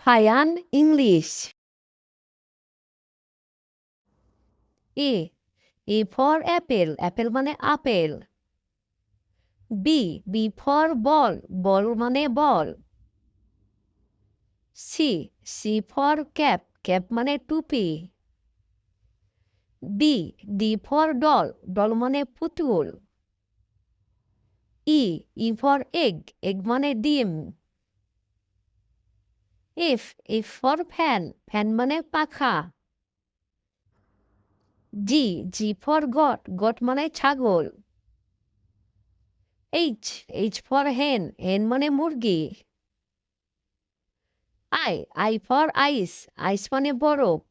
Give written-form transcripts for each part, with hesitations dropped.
Hayan English. A A for apple, apple মানে apple. B for ball, ball মানে ball. C for cap, cap মানে টুপি। D for doll, doll মানে পুতুল। E for egg, egg মানে ডিম। এফ ফর ফ্যান, ফ্যান মানে পাখা। জি ফর গট, গট মানে ছাগল। এইচ ফর হেন, হেন মানে মুরগি। আই ফর আইস, আইস মানে বরফ।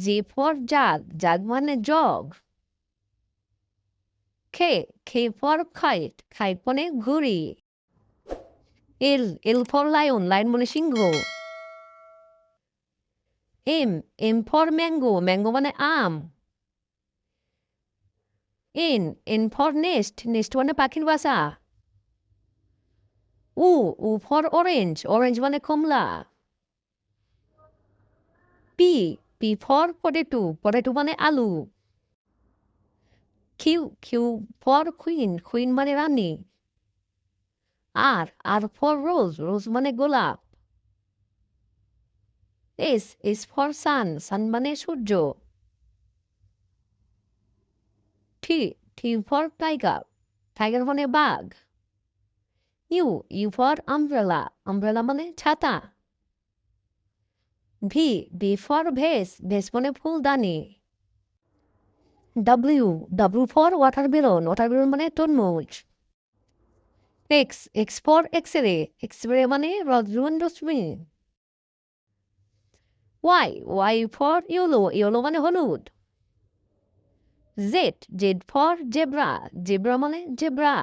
জে ফর জাগ, জাগ মানে জগ। খে ফর কাইট, কাইট মানে ঘুড়ি। এল ফর লায়ন, লায়ন মানে সিংহ। এম ফর ম্যাঙ্গো, ম্যাঙ্গো মানে আম। এন ফর নেস্ট, নেস্ট মানে পাখির বাসা। উ ফর অরেঞ্জ, অরেঞ্জ মানে কমলা। পি ফর পটেটো, পটেটো মানে আলু। কিউ ফর কুইন, কুইন মানে রানী। আর ফর রোজ, রোজ মানে গোলাপ। এস ফর সান, সান মানে সূর্য। টি ফর টাইগার, টাইগার মানে বাঘ। ইউ ফর আমব্রেলা, আমব্রেলা মানে ছাতা। ভি ফর ভেস, ভেস মানে ফুলদানি। ডাব্লিউ ফর ওয়াটারমেলন, ওয়াটারমেলন মানে তরমুজ। এক্স ফর এক্স-রে, এক্স-রে মানে রজ্জুন রশ্মি। ওয়াই ফর ইয়েলো, ইয়েলো মানে হলুদ। জেড ফর জেব্রা, জেব্রা মানে জেব্রা।